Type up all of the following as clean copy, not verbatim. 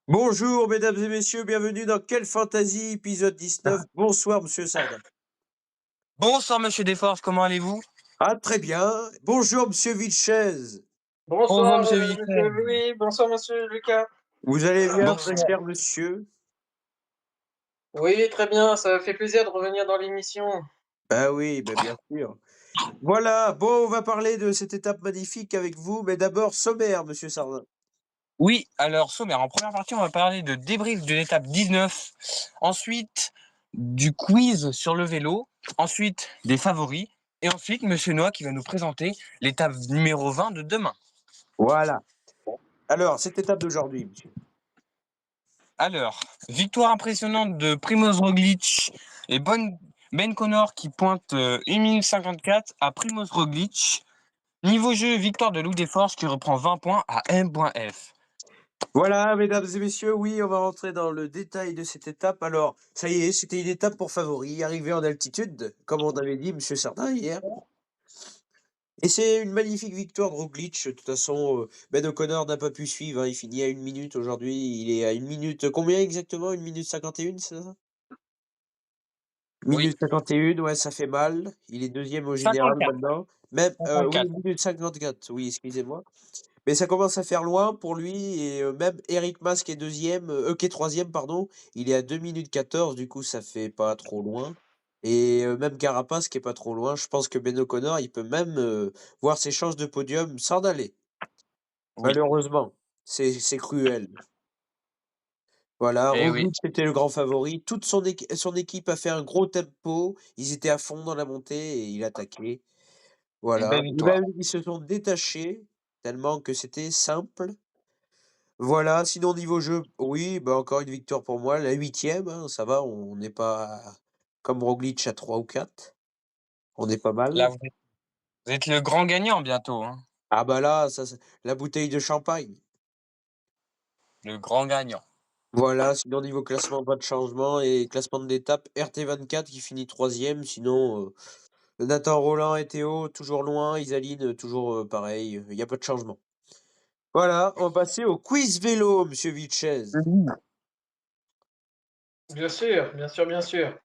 Bonjour mesdames et messieurs, bienvenue dans Quelle Fantasy, épisode 19. Bonsoir monsieur Sardin. Bonsoir Monsieur Desforges, comment allez-vous? Ah très bien. Bonjour monsieur Vilches. Bonjour Bonsoir, Monsieur monsieur Vittel. Louis, bonsoir, monsieur Lucas. Vous allez bien, très Bonsoir. cher monsieur? Oui, très bien, ça fait plaisir de revenir dans l'émission. Ah oui, bien sûr. Voilà, bon, on va parler de cette étape magnifique avec vous, mais d'abord sommaire, monsieur Sardin. Oui, alors sommaire, en première partie, on va parler de débrief de l'étape 19, ensuite du quiz sur le vélo, ensuite des favoris, et ensuite Monsieur Noah qui va nous présenter l'étape numéro 20 de demain. Voilà. Alors, cette étape d'aujourd'hui, monsieur. Alors, victoire impressionnante de Primoz Roglic et Ben Connor qui pointe 1 minute 54 à Primoz Roglic. Niveau jeu, victoire de Loup Desforges qui reprend 20 points à M.F. Voilà, mesdames et messieurs, oui, on va rentrer dans le détail de cette étape. Alors, ça y est, c'était une étape pour favoris, arrivé en altitude, comme on avait dit monsieur Sardin hier. Et c'est une magnifique victoire de Roglic. De toute façon, Ben O'Connor n'a pas pu suivre, hein. Il finit à 1 minute aujourd'hui. Il est à 1 minute, combien exactement? 1 minute 51, c'est ça? 1 Oui, minute 51, ouais, ça fait mal. Il est deuxième au général 54. maintenant. Même, oui, 54. 1 minute 54, oui, excusez-moi. Mais ça commence à faire loin pour lui. Et même Eric Mas qui est deuxième, qui est troisième, pardon, il est à 2 minutes 14. Du coup, ça fait pas trop loin. Et même Carapace qui est pas trop loin. Je pense que Ben O'Connor, il peut même voir ses chances de podium s'en aller. Oui, Malheureusement, c'est cruel. Voilà, et oui, Roglic était le grand favori. Toute son équipe a fait un gros tempo. Ils étaient à fond dans la montée et il attaquait. une Voilà. belle Et victoire. même, ils se sont détachés tellement que c'était simple. Voilà, sinon niveau jeu, oui, encore une victoire pour moi, la 8e, hein, ça va, on n'est pas comme Roglic à 3 ou 4. On est pas Là, mal. vous êtes le grand gagnant bientôt, hein. Ah bah là, ça, la bouteille de champagne. Le grand gagnant. Voilà, sinon niveau classement, pas de changement. Et classement d'étape, RT24 qui finit troisième. Sinon, Nathan Roland et Théo, toujours loin. Isaline, toujours pareil. Il n'y a pas de changement. Voilà, on va passer au quiz vélo, monsieur Vilches. Bien sûr, bien sûr, bien sûr. Bien sûr.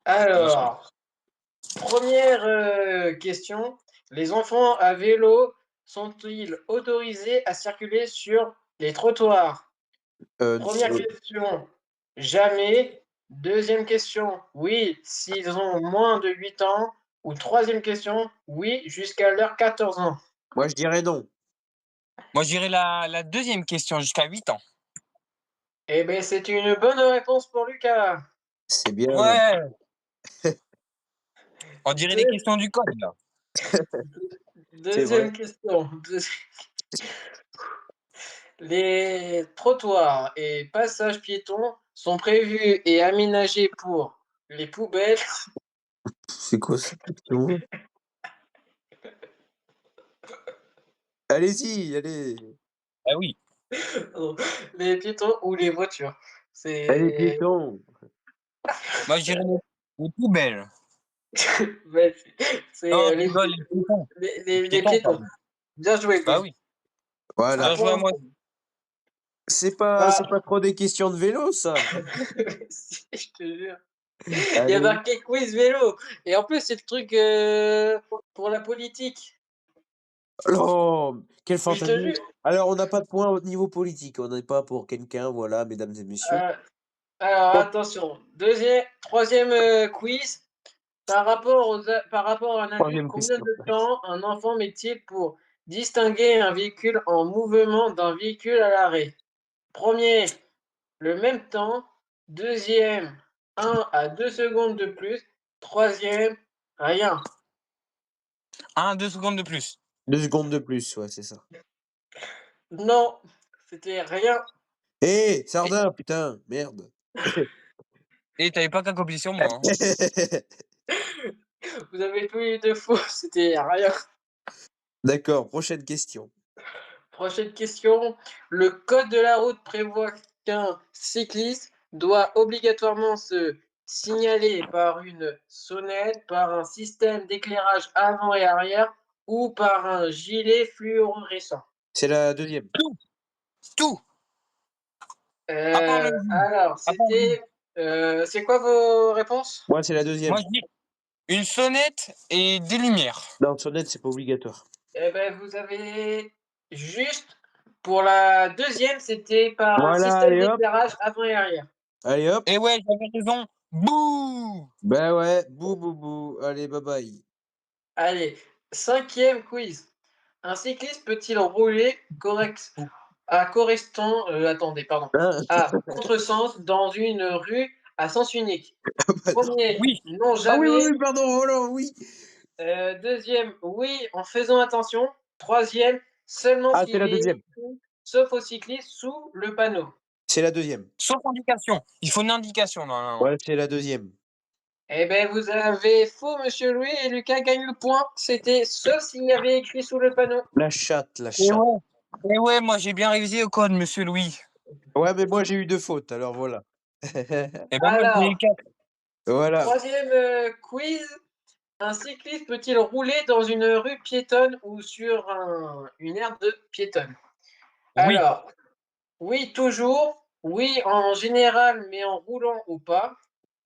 Alors, première question. Les enfants à vélo sont-ils autorisés à circuler sur les trottoirs? Première Euh, question, jamais. Deuxième question, oui, s'ils ont moins de 8 ans. Ou troisième question, oui, jusqu'à leurs 14 ans. Moi, je dirais non. Moi, je dirais la deuxième question jusqu'à 8 ans. Eh bien, c'est une bonne réponse pour Lucas. C'est bien. Ouais, on dirait des Deux- questions du code, là. C'est vrai. Deuxième question. Les trottoirs et passages piétons sont prévus et aménagés pour les poubelles, C'est quoi cette question? Allez-y, allez. Ah oui. pardon, les piétons ou les voitures. Allez, C'est piéton. Moi, je dirais les poubelles. ouais, c'est, Non, je rigole, les piétons. Les les piétons, piétons. pardon. Bien joué, Bah Quiz. oui. Un Voilà. Bien joué à point. moi. C'est Bah, pas trop des questions de vélo, ça. si, je te jure. Il y a Allez. marqué quiz vélo. Et en plus, c'est le truc pour la politique. Oh, quelle Mais je te fantaisie. jure. Alors, on n'a pas de point au niveau politique. On n'est pas pour quelqu'un, voilà, mesdames et messieurs. euh, alors, Bon, attention. Troisième quiz. Par rapport à un adulte, troisième combien question. de temps un enfant met-il pour distinguer un véhicule en mouvement d'un véhicule à l'arrêt? Premier, le même temps. Deuxième, 1 à 2 secondes de plus. Troisième, rien. 1, 2 secondes de plus. 2 secondes de plus, ouais, c'est ça. Non, c'était rien. Hé, Sardin, putain, merde. Et t'avais pas qu'à copier sur moi, hein. Vous avez tous les deux faux, c'était rien. D'accord, prochaine question. Prochaine question. Le code de la route prévoit qu'un cycliste doit obligatoirement se signaler par une sonnette, par un système d'éclairage avant et arrière ou par un gilet fluorescent. C'est la deuxième. Tout. Tout. part le Alors, à part c'était. C'est quoi vos réponses? Moi, c'est la deuxième. moi, je dis une sonnette et des lumières. Non, sonnette, c'est pas obligatoire. Eh ben, vous avez juste. Pour la deuxième, c'était par un Voilà, système allez hop. d'éclairage avant et arrière. Allez hop. Et ouais, j'avais raison. Bouh! Ben ouais, bou bou bou. Allez, bye bye. Allez, cinquième quiz. Un cycliste peut-il rouler attendez, pardon, Hein à contresens dans une rue à sens unique? Premier, Oui. non Ah oui, oui, jamais. oui, pardon, oh là, oui. Deuxième, oui, en faisant attention. Troisième, seulement Ah, si c'est la deuxième. véhicule, sauf aux cyclistes sous le panneau. C'est la deuxième. Sauf indication. Il faut une indication normalement. Ouais, c'est la deuxième. Eh ben, vous avez faux, monsieur Louis, et Lucas gagne le point. C'était sauf s'il y avait écrit sous le panneau. La chatte, la Et chatte. ouais. Et ouais, moi j'ai bien révisé au code, monsieur Louis. Ouais, mais moi, j'ai eu 2 fautes, alors voilà. Et ben moi j'ai eu Alors, 4. Voilà. troisième quiz. Un cycliste peut-il rouler dans une rue piétonne ou sur une aire de piétonne? Oui. Alors, oui, toujours. Oui, en général, mais en roulant ou pas.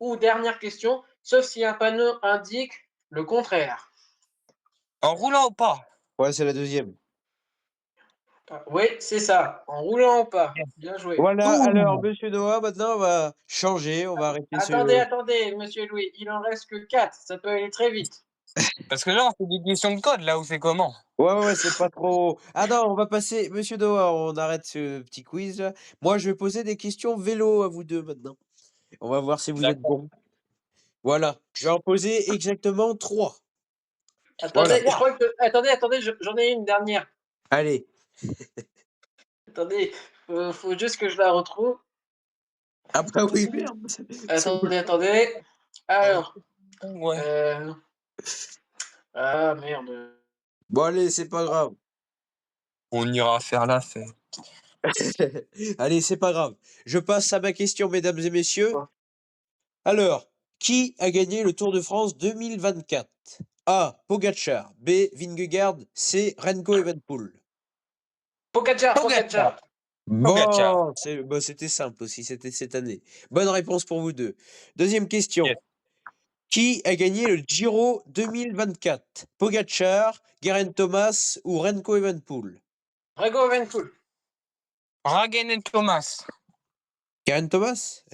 Ou dernière question, sauf si un panneau indique le contraire. En roulant ou pas? Ouais, c'est la deuxième. Oui, c'est ça. En roulant ou pas. Bien joué. Voilà, alors, Boum! monsieur Noah, maintenant, on va changer, on va arrêter Attendez, ce... attendez, monsieur Louis. Il en reste que 4. Ça peut aller très vite. Parce que là, on fait des questions de code, là où c'est comment? Ouais, ouais, ouais, c'est pas trop... Ah non, on va passer... Monsieur Noah, on arrête ce petit quiz, là. Moi, je vais poser des questions vélo à vous deux, maintenant. On va voir si vous êtes D'accord. bons. Voilà, je vais en poser exactement 3. Voilà, Attendez, je crois que. Attendez, j'en ai une dernière. allez. Attendez, faut juste que je la retrouve. Ah bah oui, merde. Attendez. Alors, Ouais. euh... ah merde. Bon, allez, c'est pas grave. On ira faire la fête. Allez, c'est pas grave. Je passe à ma question, mesdames et messieurs. Alors, qui a gagné le Tour de France 2024? A. Pogacar. B. Vingegaard. C. Renko Evenepoel. Pogacar, Pogacar. Pogacar. Pogacar. Bon, bah, c'était simple aussi, c'était cette année. Bonne réponse pour vous deux. Deuxième question. Yes. Qui a gagné le Giro 2024? Pogacar, Geraint Thomas ou Renko Evenepoel? Rego Evenepoel. Ragen et Thomas. Geraint Thomas?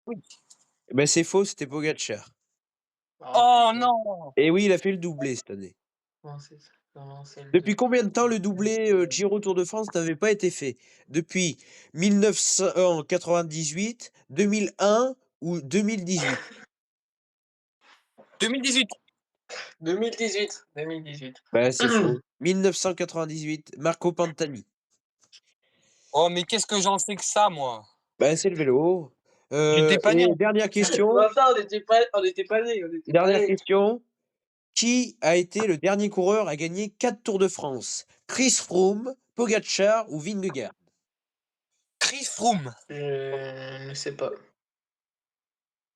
Oui. Ben c'est faux, c'était Pogacar. Oh putain. non! Et oui, il a fait le doublé cette année. Comment c'est le Depuis combien de temps le doublé Giro Tour de France n'avait pas été fait? Depuis 1998, 2001 ou 2018? 2018. 2018. 2018. Ben c'est faux. 1998, Marco Pantani. Oh, mais qu'est-ce que j'en sais que ça, moi? Ben c'est le vélo. J'étais pas né Et en dernière question, Enfin, on n'était pas nés. On était pas dernière nés. question. Qui a été le dernier coureur à gagner 4 Tours de France? Chris Froome, Pogacar ou Vingegaard? Chris Froome. Je ne sais pas.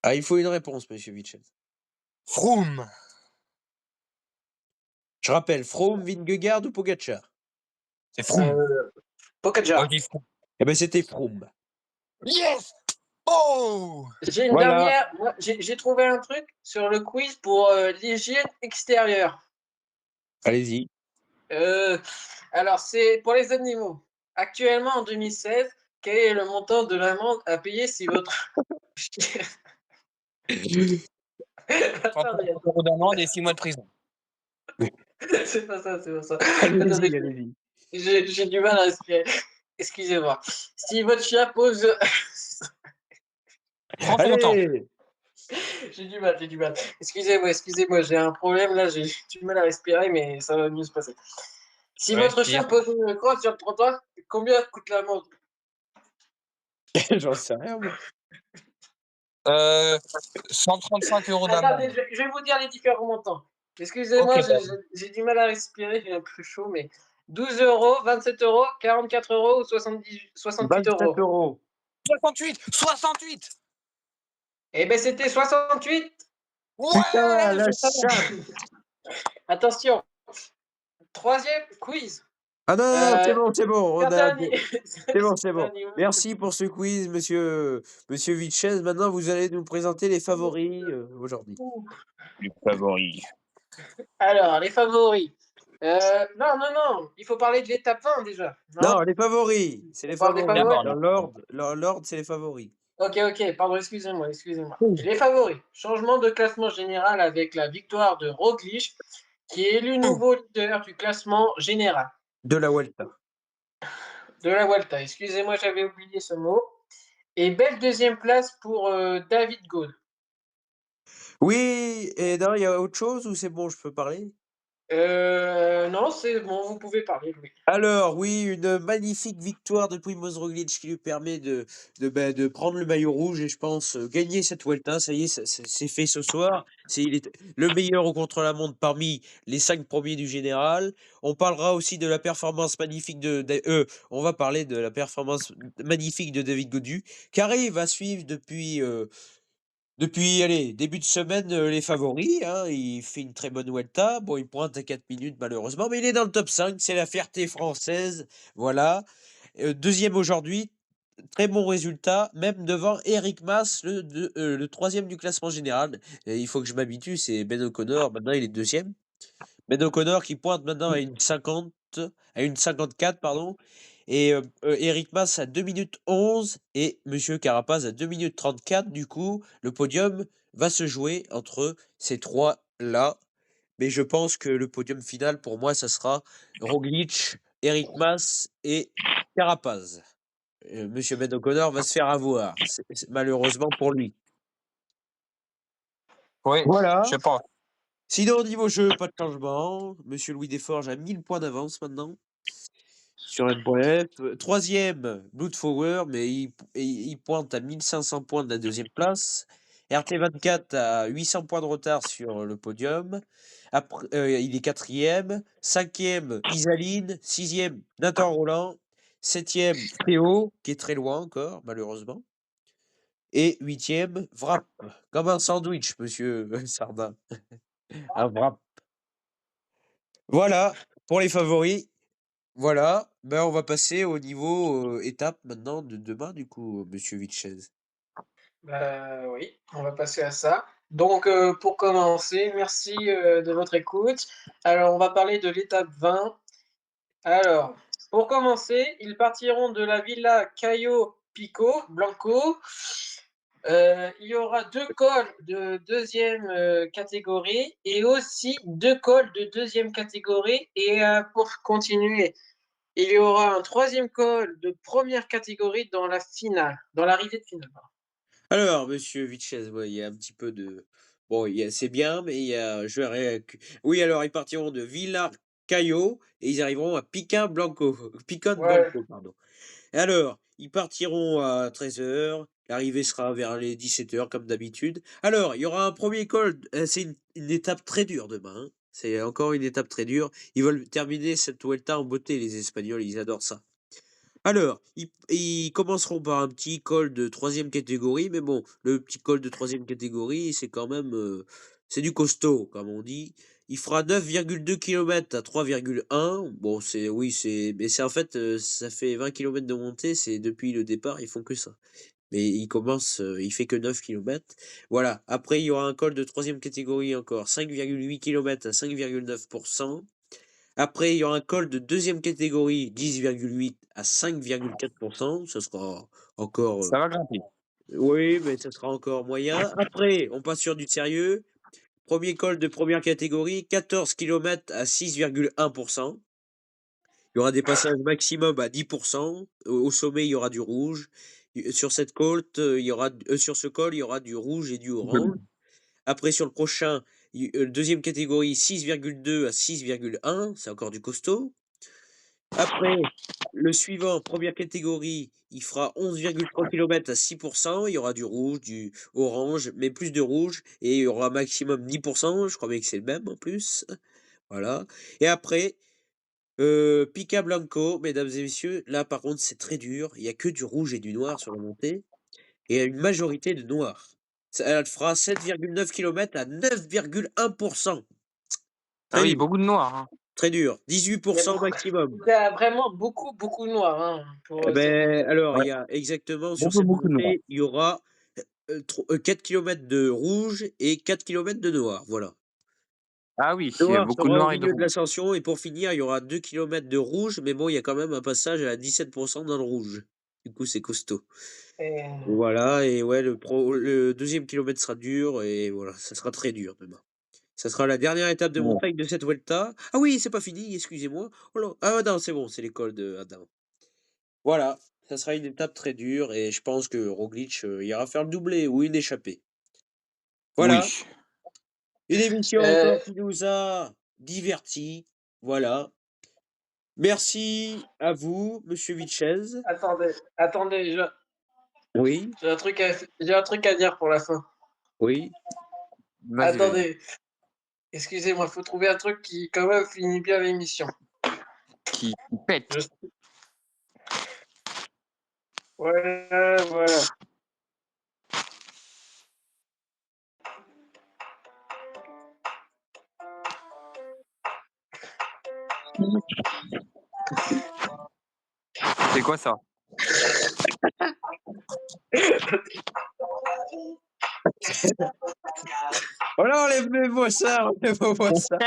Ah, il faut une réponse, monsieur Vitchell. Froome. Je rappelle, Froome, Vingegaard ou Pogacar? C'est Froome. Pogacar. Oh, je dis Froome. Eh ben c'était Froome. Yes! Oh! J'ai une Voilà. dernière. Moi, j'ai trouvé un truc sur le quiz pour l'hygiène extérieure. Allez-y. Alors, c'est pour les animaux. Actuellement, en 2016, quel est le montant de l'amende à payer si votre chien... 35 Attendez, € d'amende et 6 mois de prison. c'est pas ça, c'est pas ça. Allez-y, Attendez, allez-y. j'ai du mal à respirer. Excusez-moi. Si votre chien pose... Prends ton temps. Allez! j'ai du mal. Excusez-moi, j'ai un problème là, j'ai du mal à respirer, mais ça va mieux se passer. Si votre chien Respire. pose une croix sur le trottoir, combien coûte l'amende? J'en sais rien, moi. 135 € Attendez, d'amende. je vais vous dire les différents montants. Excusez-moi, Ok, j'ai du mal à respirer, j'ai un peu chaud, mais 12 euros, 27 euros, 44 euros ou 68 27 euros. euros. 68! 68! Eh bien, c'était 68. Putain, Ouais! la Je savais. chatte! Attention, troisième quiz. Ah non, non, non, c'est bon, c'est bon. On a Certains, C'est bon, c'est bon. certains niveaux. Merci pour ce quiz, monsieur Vitchez. Maintenant, vous allez nous présenter les favoris aujourd'hui. Le favori. Alors, les favoris. Non, non, non, il faut parler de l'étape 1 déjà, non? Non, les favoris, c'est On les parle des favoris. favoris? D'abord, d'accord. Dans l'ordre, c'est les favoris. Ok, ok, pardon, excusez-moi, excusez-moi. Les favoris. Changement de classement général avec la victoire de Roglic, qui est élu nouveau leader du classement général De la Vuelta. de la Vuelta. Excusez-moi, j'avais oublié ce mot. Et belle deuxième place pour David Gaude. Oui, et non, il y a autre chose ou c'est bon, je peux parler? Non, c'est bon, vous pouvez parler, oui. Alors, oui, une magnifique victoire de Primoz Roglic qui lui permet de prendre le maillot rouge et je pense gagner cette Vuelta. Ça y est, c'est fait ce soir. Il est le meilleur au contre-la-montre parmi les 5 premiers du général. On parlera aussi de la performance magnifique on va parler de la performance magnifique de David Gaudu qui arrive à suivre depuis, allez, début de semaine, les favoris, hein. Il fait une très bonne Vuelta. Bon, il pointe à 4 minutes malheureusement, mais il est dans le top 5, c'est la fierté française, voilà. 2e aujourd'hui, très bon résultat, même devant Eric Mas, le 3e du classement général. Et il faut que je m'habitue, c'est Ben O'Connor, maintenant il est 2e. Ben O'Connor qui pointe maintenant à une 54, pardon. Et Eric Mas à 2 minutes 11 et Monsieur Carapaz à 2 minutes 34. Du coup, le podium va se jouer entre ces trois-là. Mais je pense que le podium final, pour moi, ça sera Roglic, Eric Mas et Carapaz. Monsieur Ben O'Connor va se faire avoir, malheureusement pour lui. Oui, Voilà. je pense. Sinon, au niveau jeu, pas de changement. Monsieur Louis Desforges a 1000 points d'avance maintenant sur MPF. 3e, Bloodflower, mais il pointe à 1500 points de la 2e place. RT24 a 800 points de retard sur le podium. Après, il est 4e. 5e, Isaline. 6e, Nathan Roland. 7e, Théo, qui est très loin encore, malheureusement. Et 8e, Wrap. Comme un sandwich, monsieur Sardin. Un Wrap. Voilà pour les favoris. Voilà, ben on va passer au niveau étape maintenant de demain, du coup, monsieur Vitchez. Bah, oui, on va passer à ça. Donc, pour commencer, merci de votre écoute. Alors, on va parler de l'étape 20. Alors, pour commencer, ils partiront de la Villa Cayo Pico Blanco. Il y aura 2 cols de 2e catégorie et aussi 2 cols de 2e catégorie. Et pour continuer, il y aura un 3e col de 1re catégorie dans la finale, dans l'arrivée de finale. Alors, monsieur Vitchez, ouais, il y a un petit peu de... Bon, c'est bien, mais il y a... Oui, alors, ils partiront de Villar Cayo et ils arriveront à Pican Blanco. Pican Ouais. Blanco, pardon. Et alors, ils partiront à 13h. L'arrivée sera vers les 17h, comme d'habitude. Alors, il y aura un premier col. C'est une étape très dure demain, hein. C'est encore une étape très dure. Ils veulent terminer cette Vuelta en beauté, les Espagnols. Ils adorent ça. Alors, ils commenceront par un petit col de 3e catégorie, mais bon, le petit col de 3e catégorie, c'est quand même, c'est du costaud, comme on dit. Il fera 9,2 km à 3,1. Bon, mais c'est en fait, ça fait 20 km de montée, c'est depuis le départ, ils font que ça. Mais il fait que 9 km. Voilà. Après, il y aura un col de 3e catégorie encore, 5,8 km à 5,9%. Après, il y aura un col de 2e catégorie, 10,8 à 5,4%. Ce sera encore, Ça va grimper. oui, mais ça sera encore moyen. Après, on passe sur du sérieux. Premier col de 1re catégorie, 14 km à 6,1%. Il y aura des passages maximum à 10%. Au sommet, il y aura du rouge. Sur cette côte, sur ce col, il y aura du rouge et du orange. Après, sur le prochain, 2e catégorie, 6,2 à 6,1. C'est encore du costaud. Après, le suivant, 1re catégorie, il fera 11,3 km à 6%. Il y aura du rouge, du orange, mais plus de rouge. Et il y aura maximum 10%. Je crois bien que c'est le même en plus. Voilà. Et après, Pica Blanco, mesdames et messieurs. Là, par contre, c'est très dur. Il y a que du rouge et du noir sur la montée. Et il y a une majorité de noir. Elle fera 7,9 km à 9,1%. Ah Très oui, dur. beaucoup de noirs, hein. Très dur. 18% maximum. Il y a vraiment beaucoup, beaucoup de noirs. Hein, pour Eh cette ben, montée. alors, il Ouais. y a exactement sur Beaucoup, cette beaucoup de noirs. montée, il y aura 4 km de rouge et 4 km de noir. Voilà. Ah oui, Le il y a noir beaucoup de sera au noirs et de milieu de rouges. l'ascension et pour finir, il y aura 2 km de rouge, mais bon, il y a quand même un passage à 17% dans le rouge. Du coup, c'est costaud. Et, Voilà, et ouais, le deuxième kilomètre sera dur et voilà, ça sera très dur demain. Ça sera la dernière étape de Ouais. montagne de cette Vuelta. Ah oui, c'est pas fini, excusez-moi. Oh là. Ah non, c'est bon, c'est l'école de Adam. Voilà, ça sera une étape très dure et je pense que Roglic ira faire le doublé ou une échappée. Voilà, Oui. une émission euh, encore qui nous a divertis. Voilà. Merci à vous, Monsieur Vichez. attendez, Oui, j'ai un truc à dire pour la fin. oui. Vas-y, vas-y. Attendez, excusez-moi, il faut trouver un truc qui quand même finit bien l'émission. Qui pète. Je- Voilà. C'est quoi ça? Oh là, enlève-moi ça, enlève-moi ça.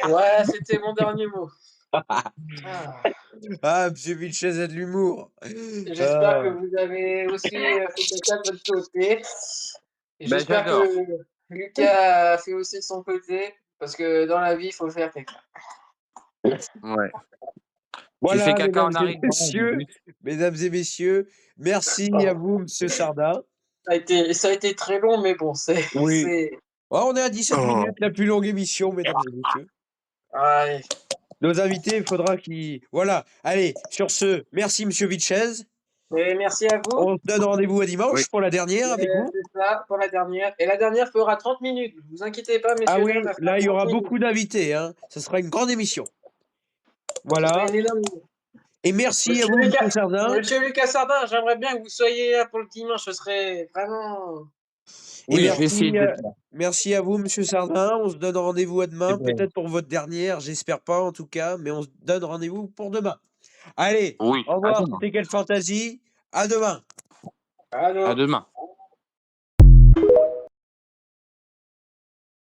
Voilà, c'était mon dernier mot. Ah. Ah, Monsieur Vichez a de l'humour. J'espère que Ah. vous avez aussi fait caca de votre côté. Et Ben, j'espère j'adore. que Lucas a fait aussi de son côté. Parce que dans la vie, il faut faire caca. Ouais. Tu Voilà, fais caca mesdames en et arrivant au messieurs, début. merci à Oh, vous, Monsieur Sardin. ça a été très long, mais bon, Oui. Oh, on est à 17 Oh. minutes, la plus longue émission, mesdames et messieurs. Allez, Nos invités, il faudra qu'ils... Voilà, allez, sur ce, merci Monsieur Vichez. et merci à vous. On se donne rendez-vous à Oui. dimanche pour la dernière avec vous. C'est ça pour la dernière. Et la dernière fera 30 minutes. Ne vous inquiétez pas, Ah messieurs, oui, dames, elle fera là, il y 30 aura minutes. beaucoup d'invités, hein. Ce sera une grande émission. Ce Voilà. sera une énorme. Et merci à Monsieur vous, Lucas, Monsieur Sardin. Monsieur Lucas Sardin, j'aimerais bien que vous soyez là pour le dimanche. Ce serait vraiment. Et Oui, je vais essayer merci, d'être là. merci à vous, Monsieur Sardin. On se donne rendez-vous à demain, C'est bon. peut-être pour votre dernière, j'espère pas en tout cas, mais on se donne rendez-vous pour demain. Allez, Oui, au à revoir, demain. c'était Quelle Fantaisie. À demain. À Allô? demain.